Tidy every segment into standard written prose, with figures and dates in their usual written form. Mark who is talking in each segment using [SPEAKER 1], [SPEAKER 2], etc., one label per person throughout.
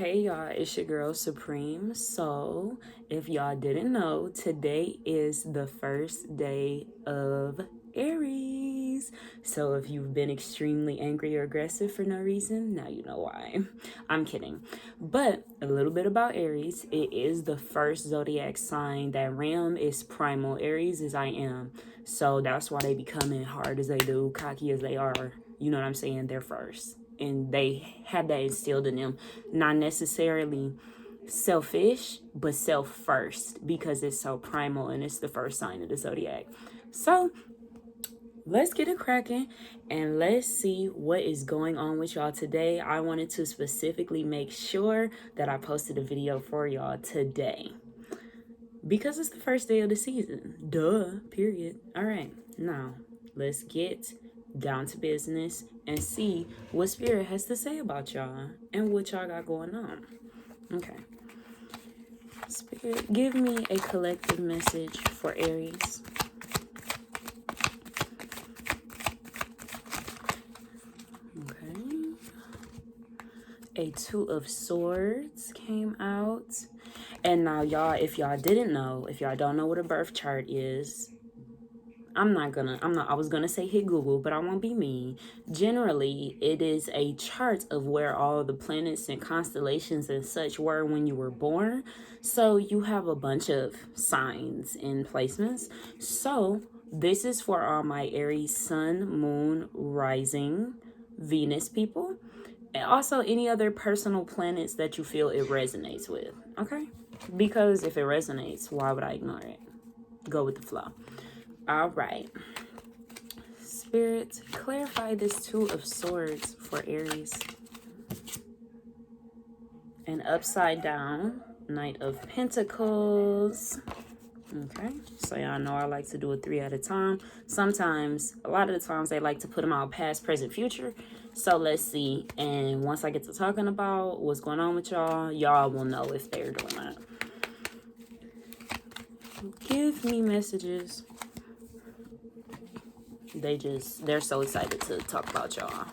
[SPEAKER 1] Hey y'all, it's your girl Supreme. So, if y'all didn't know, today is the first day of Aries. So, if you've been extremely angry or aggressive for no reason, now you know why. I'm kidding. But a little bit about Aries. It is the first zodiac sign that Ram is primal. Aries is I am. So, that's why they be coming hard as they do, cocky as they are. You know what I'm saying? They're first. And they have that instilled in them, not necessarily selfish, but self first, because it's so primal and it's the first sign of the zodiac. So let's get it cracking and let's see what is going on with y'all today. I wanted to specifically make sure that I posted a video for y'all today because it's the first day of the season. Duh, period. All right, now let's get down to business and see what Spirit has to say about y'all and what y'all got going on. Okay. Spirit, give me a collective message for Aries. Okay. A Two of Swords came out. And now, y'all, if y'all didn't know, if y'all don't know what a birth chart is, I was gonna say hit Google, but I won't be mean. Generally, it is a chart of where all the planets and constellations and such were when you were born. So you have a bunch of signs and placements. So this is for all my Aries sun, moon, rising, Venus people, and also any other personal planets that you feel it resonates with. Okay? Because if it resonates, why would I ignore it? Go with the flow. All right. Spirit, clarify this Two of Swords for Aries. An upside down Knight of Pentacles. Okay, so y'all know I like to do it 3 at a time. Sometimes, a lot of the times, they like to put them out past, present, future. So let's see. And once I get to talking about what's going on with y'all, y'all will know if they're doing that. Give me messages. They're so excited to talk about y'all.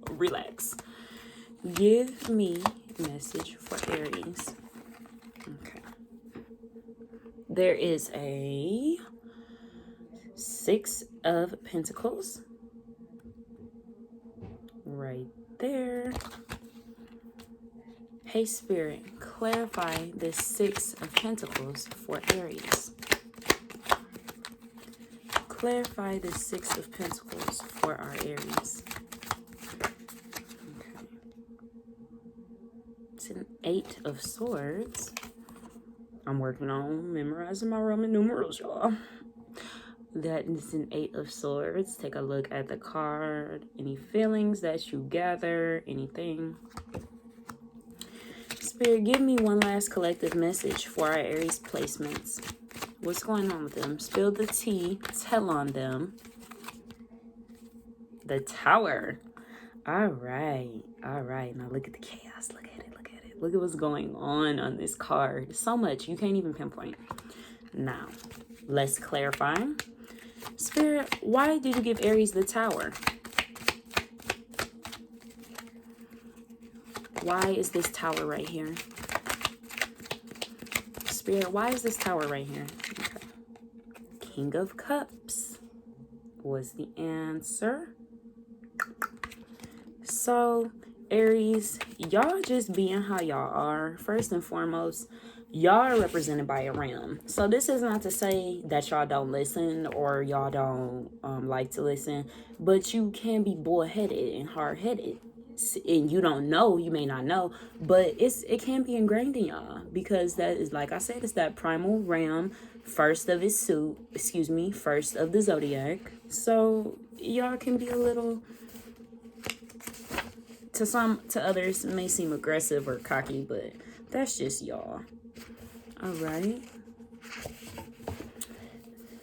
[SPEAKER 1] Relax. Give me message for Aries. Okay. There is a Six of Pentacles right there. Hey Spirit, clarify the Six of Pentacles for Aries. Clarify the Six of Pentacles for our Aries. Okay. It's an Eight of Swords. I'm working on memorizing my Roman numerals, y'all. That is an Eight of Swords. Take a look at the card. Any feelings that you gather, anything. Spirit, give me one last collective message for our Aries placements. What's going on with them? Spill the tea. Tell on them. The Tower. All right. All right. Now look at the chaos. Look at it. Look at it. Look at what's going on this card. So much. You can't even pinpoint. Now, let's clarify. Spirit, why did you give Aries the Tower? Why is this tower right here? Spirit, why is this tower right here? Okay. King of Cups was the answer. So, Aries, y'all just being how y'all are. First and foremost, y'all are represented by a ram. So this is not to say that y'all don't listen or y'all don't like to listen, but you can be bullheaded and hard-headed. And you don't know, you may not know, but it can be ingrained in y'all because that is, like I said, it's that primal ram, first of its suit, first of the zodiac. So y'all can be a little, to others may seem aggressive or cocky, but that's just y'all. All right.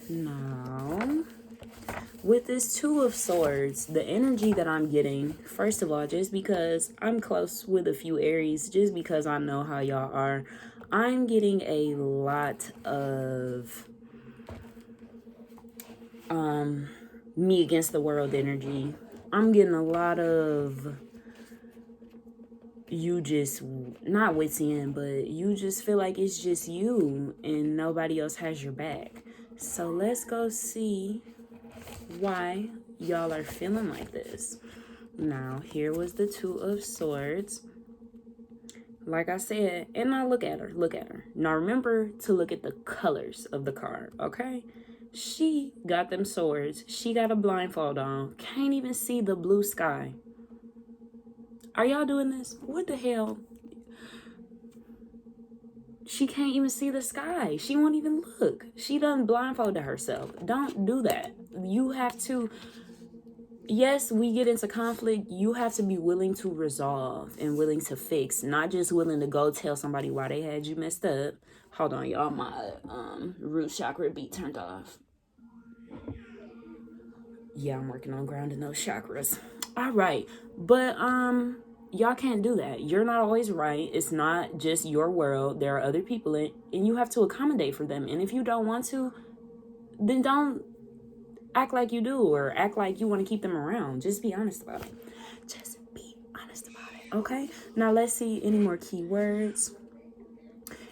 [SPEAKER 1] Now, with this Two of Swords, the energy that I'm getting, first of all, just because I'm close with a few Aries, just because I know how y'all are, I'm getting a lot of me against the world energy. I'm getting a lot of you just not witsy end, but you just feel like it's just you and nobody else has your back. So let's go see why y'all are feeling like this. Now, here was the Two of Swords. Like I said, and now look at her, look at her. Now remember to look at the colors of the card, okay? She got them swords. She got a blindfold on. Can't even see the blue sky. Are y'all doing this? What the hell? She can't even see the sky. She won't even look. She done blindfolded herself. Don't do that. You have to, yes, we get into conflict. You have to be willing to resolve and willing to fix, not just willing to go tell somebody why they had you messed up. Hold on, y'all. My root chakra beat turned off. Yeah, I'm working on grounding those chakras. All right. But y'all can't do that. You're not always right. It's not just your world. There are other people and you have to accommodate for them. And if you don't want to, then don't act like you do or act like you want to keep them around. Just be honest about it. Just be honest about it. Okay? Now let's see any more keywords.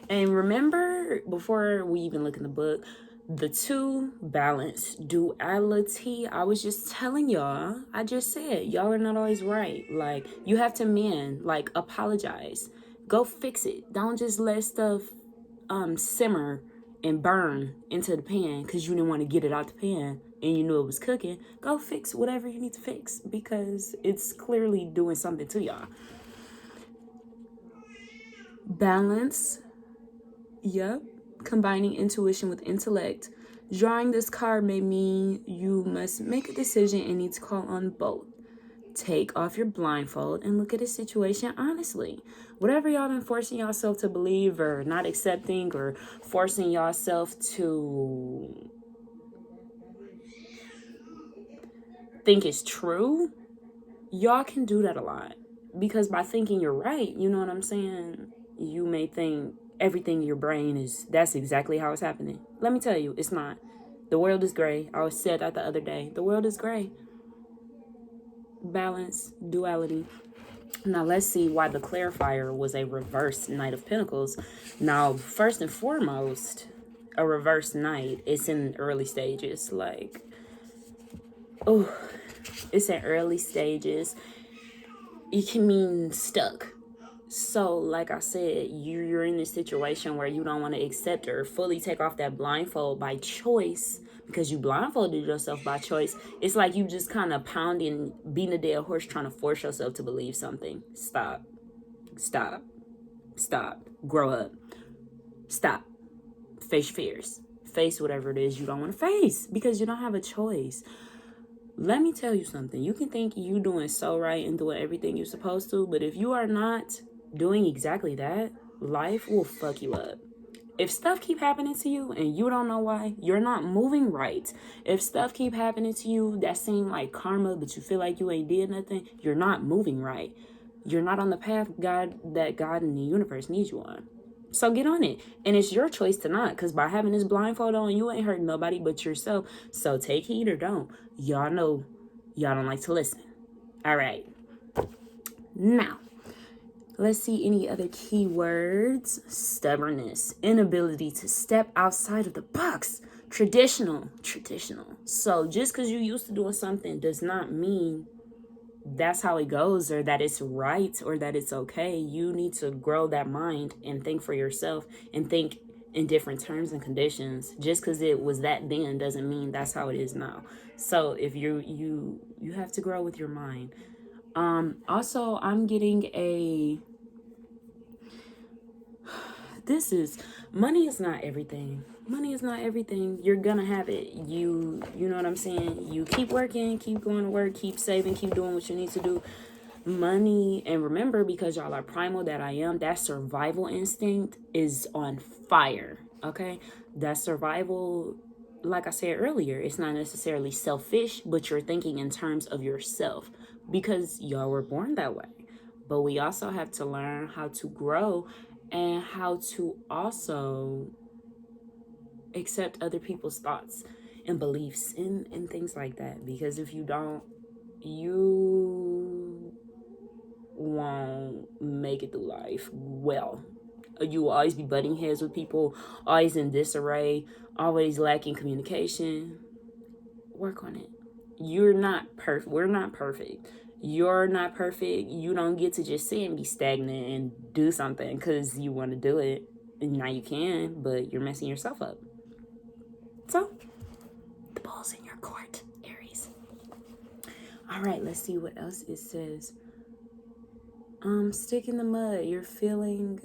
[SPEAKER 1] And remember, before we even look in the book, the two balance duality. I was just telling y'all, I just said, y'all are not always right. Like, you have to mend, like, apologize. Go fix it. Don't just let stuff simmer and burn into the pan because you didn't want to get it out the pan and you knew it was cooking. Go fix whatever you need to fix because it's clearly doing something to y'all. Balance. Yep. Combining intuition with intellect. Drawing this card may mean you must make a decision and need to call on both. Take off your blindfold and look at a situation honestly. Whatever y'all been forcing yourself to believe or not accepting or forcing yourself to think is true, y'all can do that a lot. Because by thinking you're right, you know what I'm saying? You may think everything in your brain is, that's exactly how it's happening. Let me tell you, it's not. The world is gray. I said that the other day. The world is gray. Balance, duality. Now let's see why the clarifier was a reverse Knight of Pentacles. Now, first and foremost, a reverse knight, it's in early stages. Like, oh, it's in early stages. It can mean stuck. So, like I said, you're in this situation where you don't want to accept or fully take off that blindfold by choice because you blindfolded yourself by choice. It's like you just kind of pounding, beating a dead horse trying to force yourself to believe something. Stop. Stop. Stop. Grow up. Stop. Face fears. Face whatever it is you don't want to face because you don't have a choice. Let me tell you something. You can think you doing so right and doing everything you're supposed to, but if you are not doing exactly that, life will fuck you up. If stuff keep happening to you and you don't know why, you're not moving right. If stuff keep happening to you that seem like karma, but you feel like you ain't did nothing, you're not moving right. You're not on the path that God and the universe needs you on. So get on it. And it's your choice to not, because by having this blindfold on, you ain't hurting nobody but yourself. So take heed or don't. Y'all know y'all don't like to listen. All right. Now, let's see any other keywords. Stubbornness, inability to step outside of the box. Traditional. So just because you're used to doing something does not mean that's how it goes or that it's right or that it's okay. You need to grow that mind and think for yourself and think in different terms and conditions. Just because it was that then doesn't mean that's how it is now. So if you have to grow with your mind. Also, I'm getting this is, money is not everything. Money is not everything. You're gonna have it. You know what I'm saying? You keep working, keep going to work, keep saving, keep doing what you need to do. Money, and remember, because y'all are primal that I am, that survival instinct is on fire. Okay? That survival, like I said earlier, it's not necessarily selfish, but you're thinking in terms of yourself because y'all were born that way. But we also have to learn how to grow and how to also accept other people's thoughts and beliefs and things like that. Because if you don't, you won't make it through life well. You will always be butting heads with people, always in disarray, always lacking communication. Work on it. You're not perfect. We're not perfect. You're not perfect. You don't get to just sit and be stagnant and do something because you want to do it. And now you can, but you're messing yourself up. So, the ball's in your court, Aries. All right, let's see what else it says. Stick in the mud. You're feeling.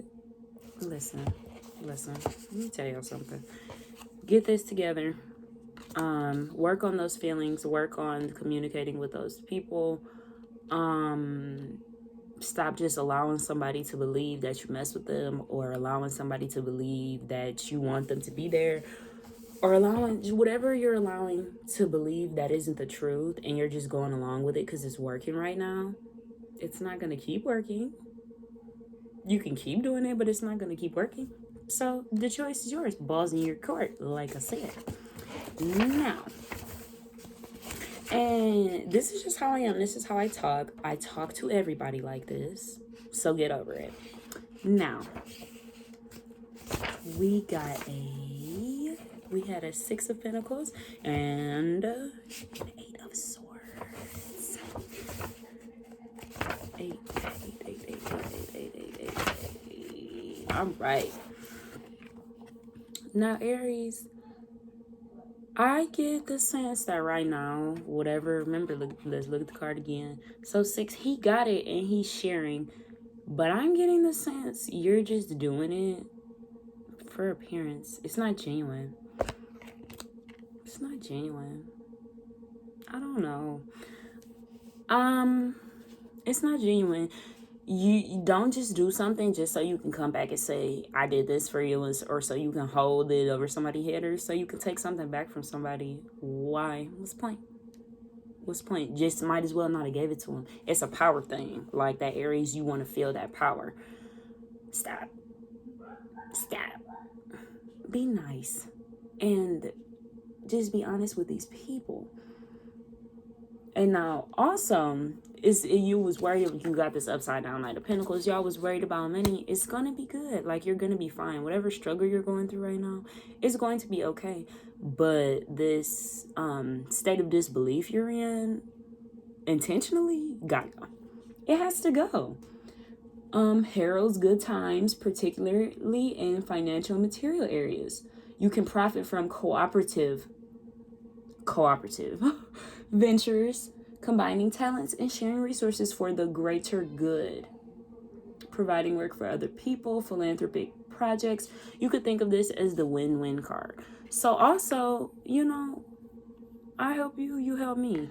[SPEAKER 1] Listen. Let me tell y'all something. Get this together. Work on those feelings. Work on communicating with those people. Stop just allowing somebody to believe that you mess with them, or allowing somebody to believe that you want them to be there, or allowing whatever you're allowing to believe that isn't the truth, and you're just going along with it because it's working right now. It's not going to keep working. You can keep doing it, but it's not going to keep working. So the choice is yours. Balls in your court, like I said. Now, and this is just how I am. This is how I talk. I talk to everybody like this. So get over it. Now, we had a Six of Pentacles and an Eight of Swords. Eight. All right. Now, Aries, I get the sense that right now, whatever, remember, let's look at the card again. So 6, he got it and he's sharing. But I'm getting the sense you're just doing it for appearance. It's not genuine. It's not genuine. I don't know. It's not genuine. You don't just do something just so you can come back and say, I did this for you, or so you can hold it over somebody's head, or so you can take something back from somebody. Why? What's the point? What's the point? Just might as well not have gave it to him. It's a power thing. Like that Aries, you want to feel that power. Stop. Be nice. And just be honest with these people. And now, also, you was worried you got this upside down Knight of Pentacles. Y'all was worried about money. It's going to be good. Like, you're going to be fine. Whatever struggle you're going through right now, it's going to be okay. But this state of disbelief you're in, intentionally, gotta go. It has to go. Heralds good times, particularly in financial and material areas. You can profit from cooperative ventures, combining talents and sharing resources for the greater good. Providing work for other people, philanthropic projects. You could think of this as the win-win card. So also, I help you, you help me.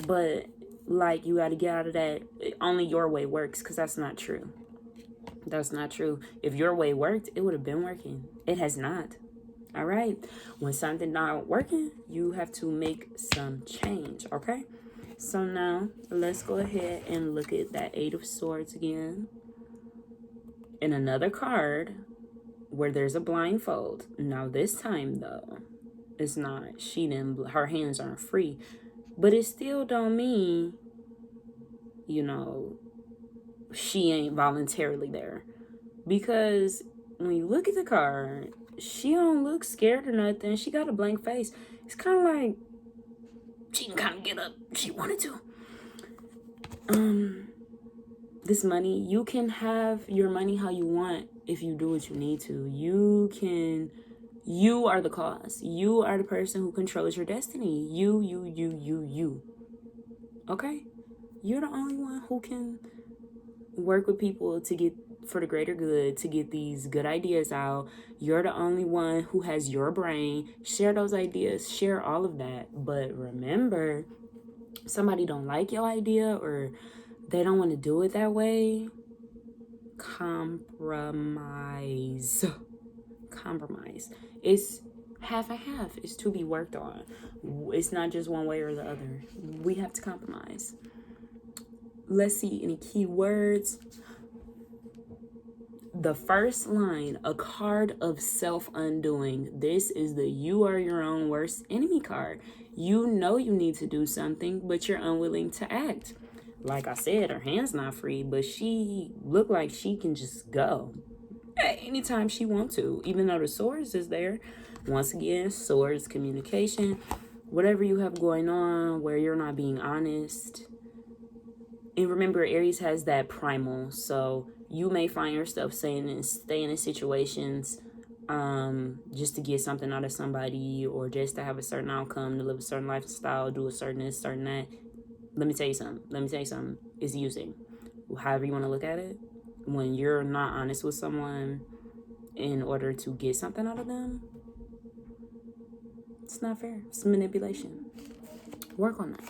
[SPEAKER 1] But like, you got to get out of that only your way works, because that's not true. That's not true. If your way worked, it would have been working. It has not. All right. When something not working, you have to make some change. Okay. So now let's go ahead and look at that Eight of Swords again. And another card where there's a blindfold. Now this time though, it's not, her hands aren't free, but it still don't mean, she ain't voluntarily there. Because when you look at the card, she don't look scared or nothing. She got a blank face. It's kind of like she can kind of get up. She wanted to. This money, you can have your money how you want if you do what you need to. You are the cause. You are the person who controls your destiny. You. Okay? You're the only one who can work with people to get for the greater good, to get these good ideas out. You're the only one who has your brain. Share those ideas, share all of that. But remember, somebody don't like your idea or they don't want to do it that way. Compromise. It's half and half. It's to be worked on. It's not just one way or the other. We have to compromise. Let's see any key words. The first line, a card of self-undoing. This is the you are your own worst enemy card. You know you need to do something, but you're unwilling to act. like I said, her hand's not free, but she looked like she can just go at any time she wants to, even though the swords is there. Once again, swords, communication, whatever you have going on where you're not being honest. And remember, Aries has that primal, so you may find yourself staying in situations just to get something out of somebody, or just to have a certain outcome, to live a certain lifestyle, do a certain this, certain that. Let me tell you something. It's using. However you want to look at it. When you're not honest with someone in order to get something out of them, it's not fair. It's manipulation. Work on that.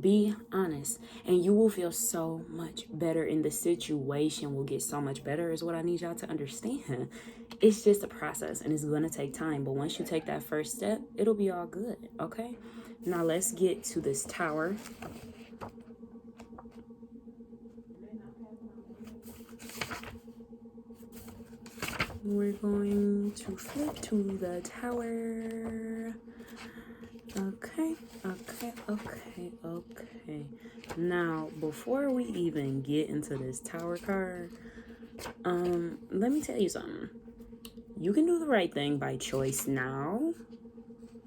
[SPEAKER 1] Be honest, and you will feel so much better, and the situation will get so much better, is what I need y'all to understand. It's just a process, and it's going to take time, but once you take that first step, it'll be all good. Okay, now let's get to this tower. We're going to flip to the tower. Okay. Now, before we even get into this tower card, let me tell you something. You can do the right thing by choice now.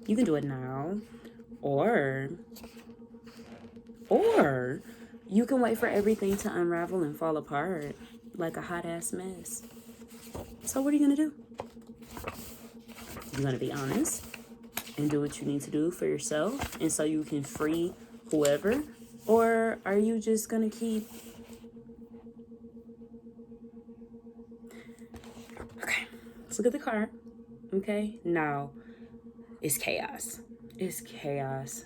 [SPEAKER 1] You can do it now. Or you can wait for everything to unravel and fall apart like a hot ass mess. So what are you gonna do? You're gonna be honest and do what you need to do for yourself, and so you can free whoever? Or are you just gonna keep... Okay, let's look at the card. Okay, now it's chaos. It's chaos.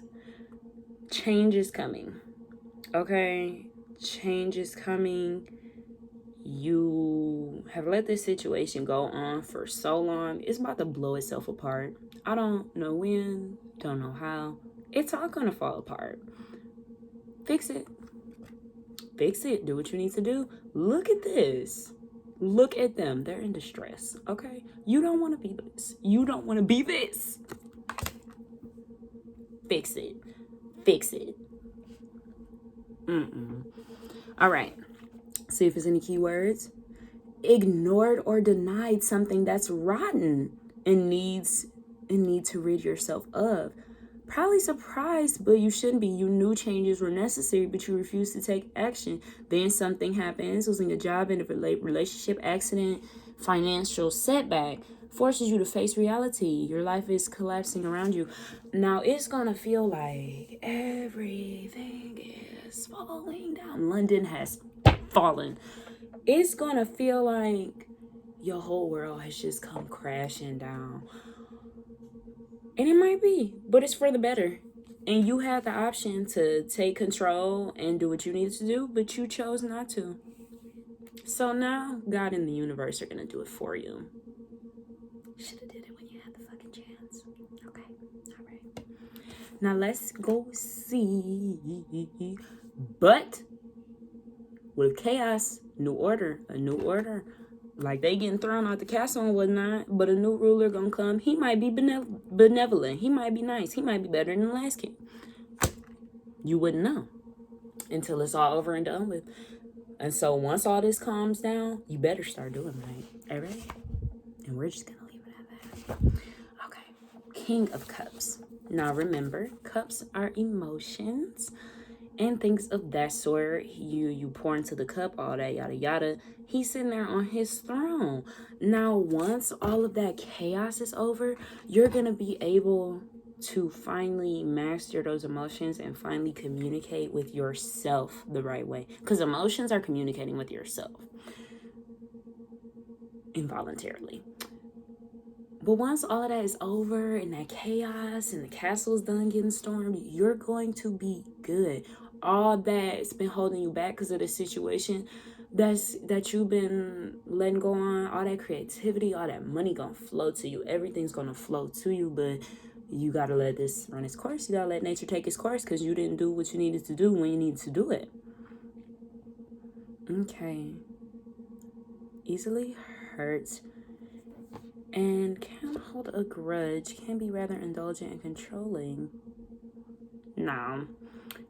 [SPEAKER 1] Change is coming. Okay, change is coming. You have let this situation go on for so long. It's about to blow itself apart. I don't know when, don't know how. It's all gonna fall apart. Fix it. Fix it. Do what you need to do. Look at this. Look at them. They're in distress. Okay? You don't want to be this. You don't want to be this. Fix it. Fix it. All right. See if there's any keywords. Ignored or denied something that's rotten and need to rid yourself of. Probably surprised, but you shouldn't be. You knew changes were necessary, but you refused to take action. Then something happens, losing a job, in a relationship, accident, financial setback, forces you to face reality. Your life is collapsing around you. Now it's gonna feel like everything is falling down. London has fallen. It's gonna feel like your whole world has just come crashing down. And it might be, but it's for the better. And you had the option to take control and do what you needed to do, but you chose not to. So now God and the universe are gonna do it for you. Should have did it when you had the fucking chance. Okay, all right. Now let's go see. But with chaos, new order, a new order. Like they getting thrown out the castle and whatnot, but a new ruler gonna come. He might be benevolent. He might be nice. He might be better than the last king. You wouldn't know until it's all over and done with. And so once all this calms down, you better start doing right. All right? And we're just gonna leave it at that. Okay. King of Cups. Now remember, cups are emotions and things of that sort. You pour into the cup, all that yada yada. He's sitting there on his throne. Now once all of that chaos is over, you're gonna be able to finally master those emotions and finally communicate with yourself the right way, because emotions are communicating with yourself involuntarily. But once all of that is over and that chaos and the castle's done getting stormed, you're going to be good. All that's been holding you back because of the situation that you've been letting go on, all that creativity, all that money gonna flow to you. Everything's gonna flow to you, but you gotta let this run its course. You gotta let nature take its course, because you didn't do what you needed to do when you needed to do it. Okay. Easily hurt and can hold a grudge, can be rather indulgent and controlling. Now,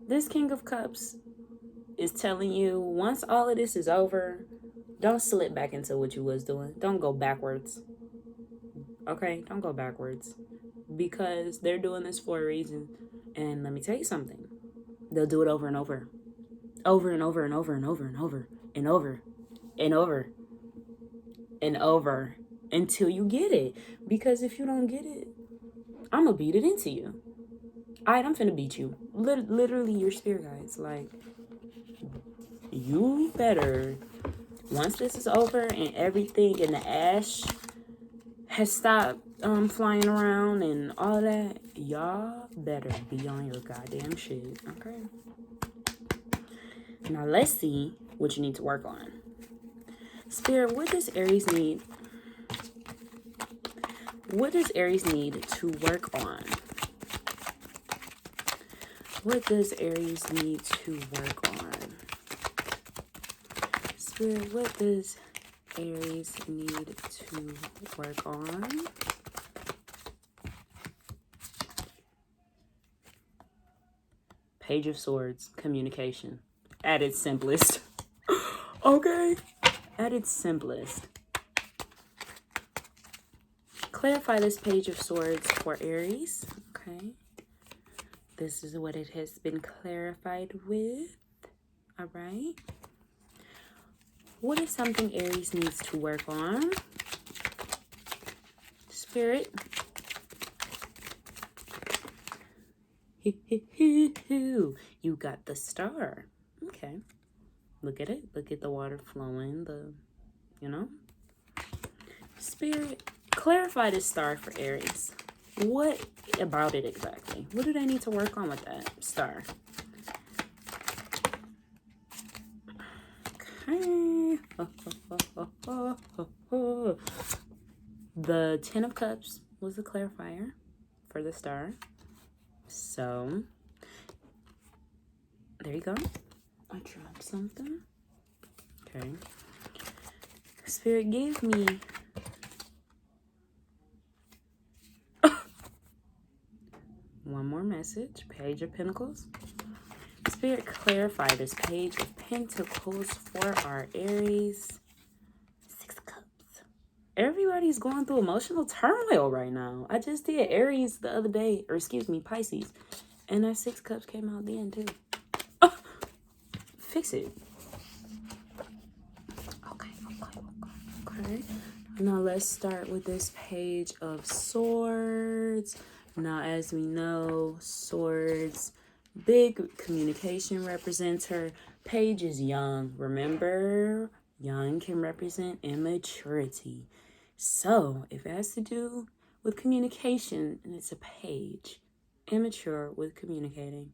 [SPEAKER 1] this King of Cups is telling you, once all of this is over, don't slip back into what you was doing. Don't go backwards. Okay? Don't go backwards. Because they're doing this for a reason. And let me tell you something. They'll do it over and over. Over and over and over and over and over and over and over and over until you get it. Because if you don't get it, I'm going to beat it into you. Alright, I'm finna beat you. Literally, your spirit guides. Like, you better, once this is over and everything and the ash has stopped flying around and all that, y'all better be on your goddamn shit. Okay? Now, let's see what you need to work on. Spirit, what does Aries need? What does Aries need to work on? What does Aries need to work on? Spirit, what does Aries need to work on? Page of Swords, communication. At its simplest. Okay? At its simplest. Clarify this Page of Swords for Aries. Okay? This is what it has been clarified with. Alright? What is something Aries needs to work on? Spirit. You got the Star. Okay. Look at it. Look at the water flowing. Spirit, clarify this Star for Aries. What about it exactly? What do they need to work on with that Star? Okay. The Ten of Cups was the clarifier for the Star. So, there you go. I dropped something. Okay. Spirit, give me one more message. Page of Pentacles. Spirit, clarify this Page of Pentacles for our Aries. Six of Cups. Everybody's going through emotional turmoil right now. I just did Aries the other day, or excuse me, Pisces. And that Six of Cups came out then too. Oh, fix it. Okay. Now let's start with this Page of Swords. Now, as we know, swords, big communication representer. Page is young. Remember, young can represent immaturity. So, if it has to do with communication, and it's a page, immature with communicating,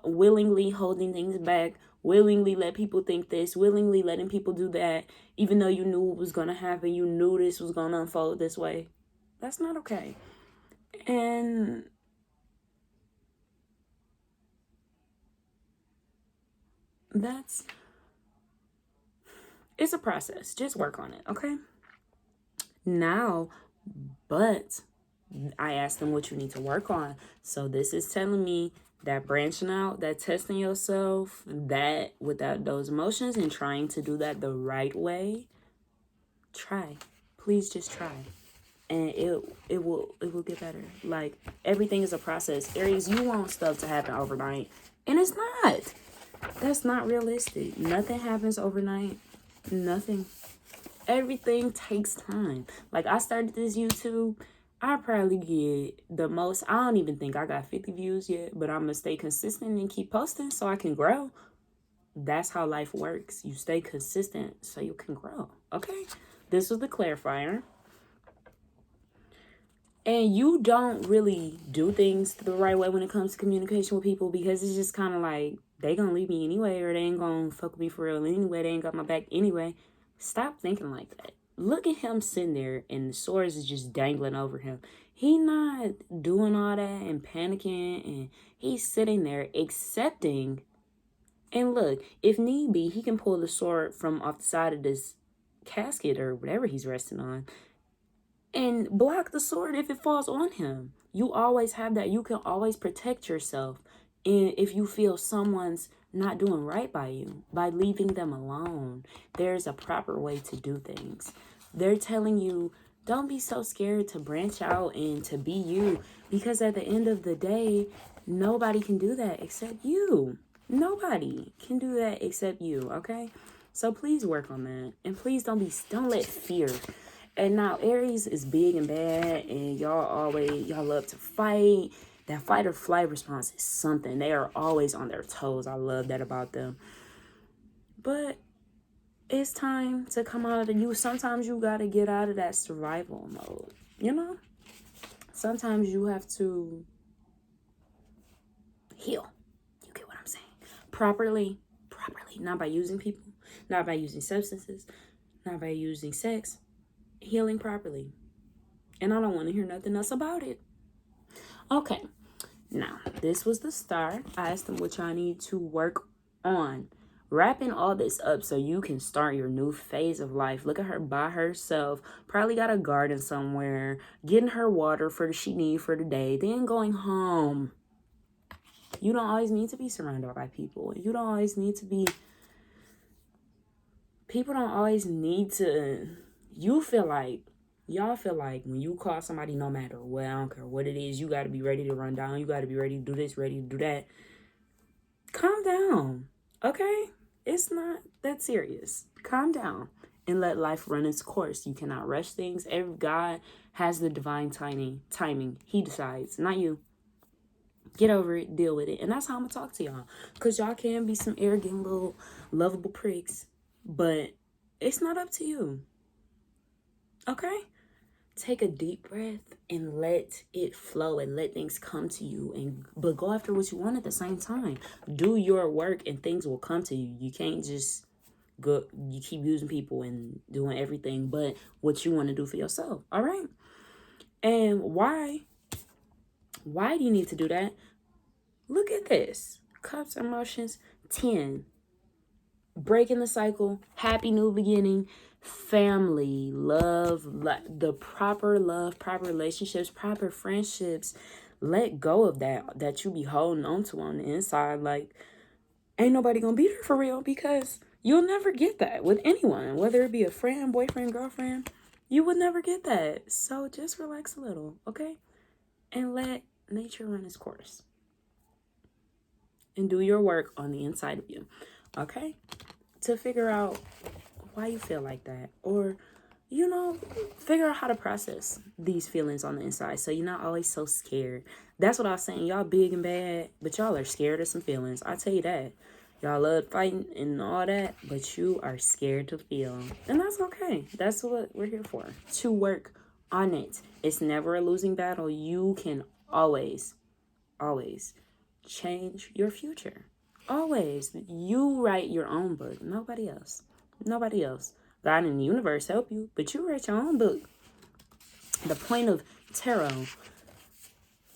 [SPEAKER 1] willingly holding things back, willingly let people think this, willingly letting people do that, even though you knew what was going to happen, you knew this was going to unfold this way. That's not okay. And it's a process. Just work on it, okay? Now, but I asked them what you need to work on. So this is telling me that branching out, that testing yourself, that without those emotions and trying to do that the right way, try. Please just try. And it will get better. Like, everything is a process. Aries, you want stuff to happen overnight. And it's not. That's not realistic. Nothing happens overnight. Nothing. Everything takes time. Like, I started this YouTube. I probably get the most. I don't even think I got 50 views yet. But I'm going to stay consistent and keep posting so I can grow. That's how life works. You stay consistent so you can grow. Okay? This was the clarifier. And you don't really do things the right way when it comes to communication with people, because it's just kind of like, they gonna leave me anyway, or they ain't gonna fuck with me for real anyway. They ain't got my back anyway. Stop thinking like that. Look at him sitting there and the swords is just dangling over him. He not doing all that and panicking, and he's sitting there accepting. And look, if need be, he can pull the sword from off the side of this casket or whatever he's resting on and block the sword if it falls on him. You always have that. You can always protect yourself. And if you feel someone's not doing right by you, by leaving them alone. There's a proper way to do things. They're telling you, don't be so scared to branch out and to be you, because at the end of the day, nobody can do that except you. Nobody can do that except you, okay? So please work on that. And please don't let fear. And now Aries is big and bad, and y'all love to fight. That fight or flight response is something. They are always on their toes. I love that about them. But it's time to come out of you. Sometimes you got to get out of that survival mode. You know? Sometimes you have to heal. You get what I'm saying? Properly. Not by using people. Not by using substances. Not by using sex. Healing properly. And I don't want to hear nothing else about it. Okay. Now, this was the start. I asked them what y'all need to work on. Wrapping all this up so you can start your new phase of life. Look at her by herself. Probably got a garden somewhere. Getting her water for she need for the day. Then going home. You don't always need to be surrounded by people. You don't always need to be... People don't always need to... Y'all feel like when you call somebody, no matter what, I don't care what it is, you got to be ready to run down. You got to be ready to do this, ready to do that. Calm down, okay? It's not that serious. Calm down and let life run its course. You cannot rush things. Every God has the divine timing. He decides, not you. Get over it, deal with it. And that's how I'm going to talk to y'all. Because y'all can be some arrogant little lovable pricks. But it's not up to you. Okay? Take a deep breath and let it flow and let things come to you. But go after what you want at the same time. Do your work and things will come to you. You can't just you keep using people and doing everything but what you want to do for yourself. All right? And why do you need to do that? Look at this. Cups, emotions, 10. Breaking the cycle, happy new beginning, family, love, the proper love, proper relationships, proper friendships. Let go of that you be holding on to on the inside. Like, ain't nobody gonna be there for real, because you'll never get that with anyone, whether it be a friend, boyfriend, girlfriend. You would never get that. So just relax a little, okay? And let nature run its course. And do your work on the inside of you, okay? To figure out why you feel like that, or figure out how to process these feelings on the inside so you're not always so scared. That's what I was saying. Y'all big and bad, but y'all are scared of some feelings. I tell you that. Y'all love fighting and all that, but you are scared to feel, and that's okay. That's what we're here for, to work on it. It's never a losing battle. You can always change your future. Always. You write your own book. Nobody else. God and the universe help you, but you write your own book. The point of tarot,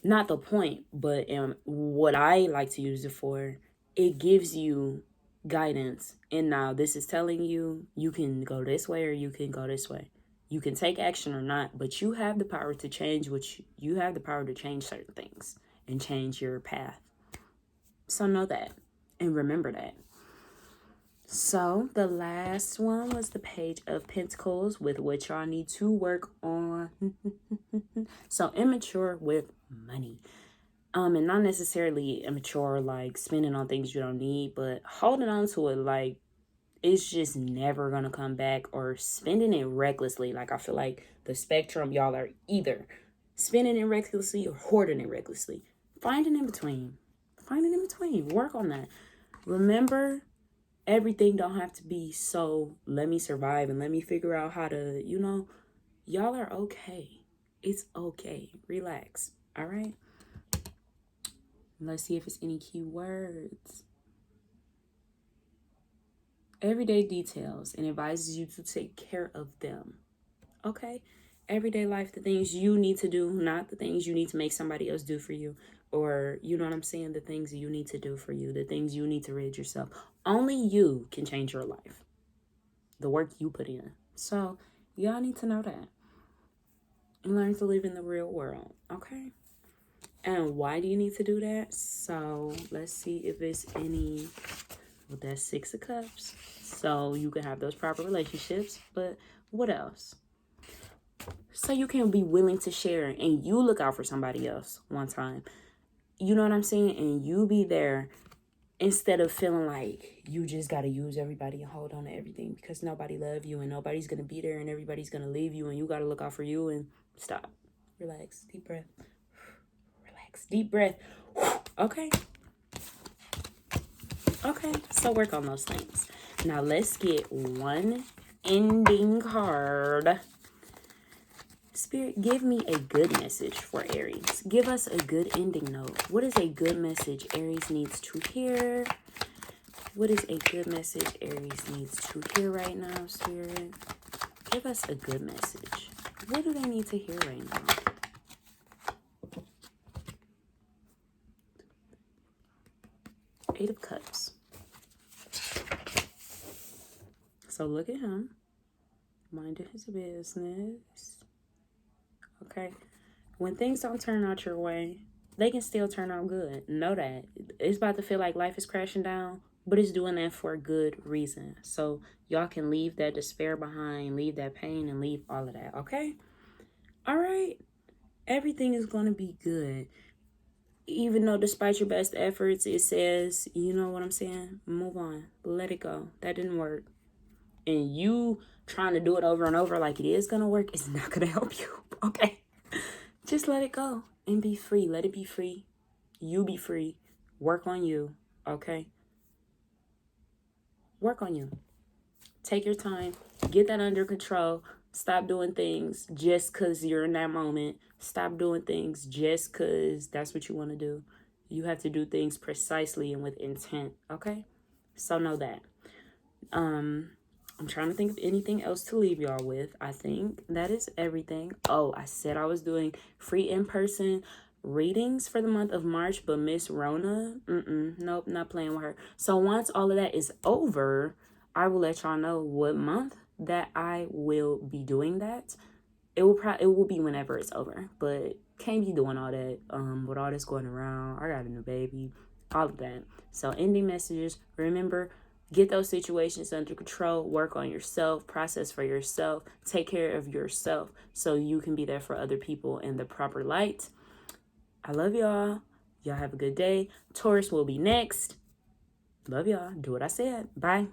[SPEAKER 1] not the point, but what I like to use it for, it gives you guidance. And now this is telling you, you can go this way or you can go this way. You can take action or not, but you have the power to change you have the power to change certain things and change your path. So know that and remember that. So the last one was the Page of Pentacles, with which y'all need to work on. So immature with money. And not necessarily immature like spending on things you don't need, but holding on to it like it's just never gonna come back, or spending it recklessly. Like, I feel like the spectrum, y'all are either spending it recklessly or hoarding it recklessly. Find an in between. Work on that. Remember, everything don't have to be so let me survive and let me figure out how to, y'all are okay. It's okay. Relax. All right. Let's see if it's any key words. Everyday details, and advises you to take care of them. Okay? Everyday life, the things you need to do, not the things you need to make somebody else do for you. Or, you know what I'm saying? The things you need to do for you. The things you need to rid yourself. Only you can change your life. The work you put in. So, y'all need to know that. And learn to live in the real world. Okay? And why do you need to do that? So let's see if it's any. Well, that's 6 of Cups. So you can have those proper relationships. But what else? So you can be willing to share and you look out for somebody else one time. You know what I'm saying? And you be there instead of feeling like you just got to use everybody and hold on to everything because nobody love you and nobody's going to be there and everybody's going to leave you and you got to look out for you and stop. Relax. Deep breath. Relax. Deep breath. Okay. Okay. So work on those things. Now let's get one ending card. Spirit, give me a good message for Aries. Give us a good ending note. What is a good message Aries needs to hear? What is a good message Aries needs to hear right now, Spirit? Give us a good message. What do they need to hear right now? 8 of Cups. So look at him. Minding his business. Okay. When things don't turn out your way, they can still turn out good. Know that. It's about to feel like life is crashing down, but it's doing that for a good reason. So y'all can leave that despair behind, leave that pain, and leave all of that, okay? All right. Everything is going to be good. Even though despite your best efforts, it says, you know what I'm saying? Move on. Let it go. That didn't work. And you trying to do it over and over like it is going to work is not going to help you, okay? Just let it go and be free. Let it be free. You be free. Work on you, okay? Work on you. Take your time. Get that under control. Stop doing things just because you're in that moment. Stop doing things just because that's what you want to do. You have to do things precisely and with intent, okay? So know that. I'm trying to think of anything else to leave y'all with. I think that is everything. Oh, I said I was doing free in-person readings for the month of March, but Miss Rona, nope, not playing with her. So once all of that is over, I will let y'all know what month that I will be doing that. It will be whenever it's over, but can't be doing all that with all this going around. I got a new baby, all of that. So ending messages, remember, get those situations under control, work on yourself, process for yourself, take care of yourself so you can be there for other people in the proper light. I love y'all. Y'all have a good day. Taurus will be next. Love y'all. Do what I said. Bye.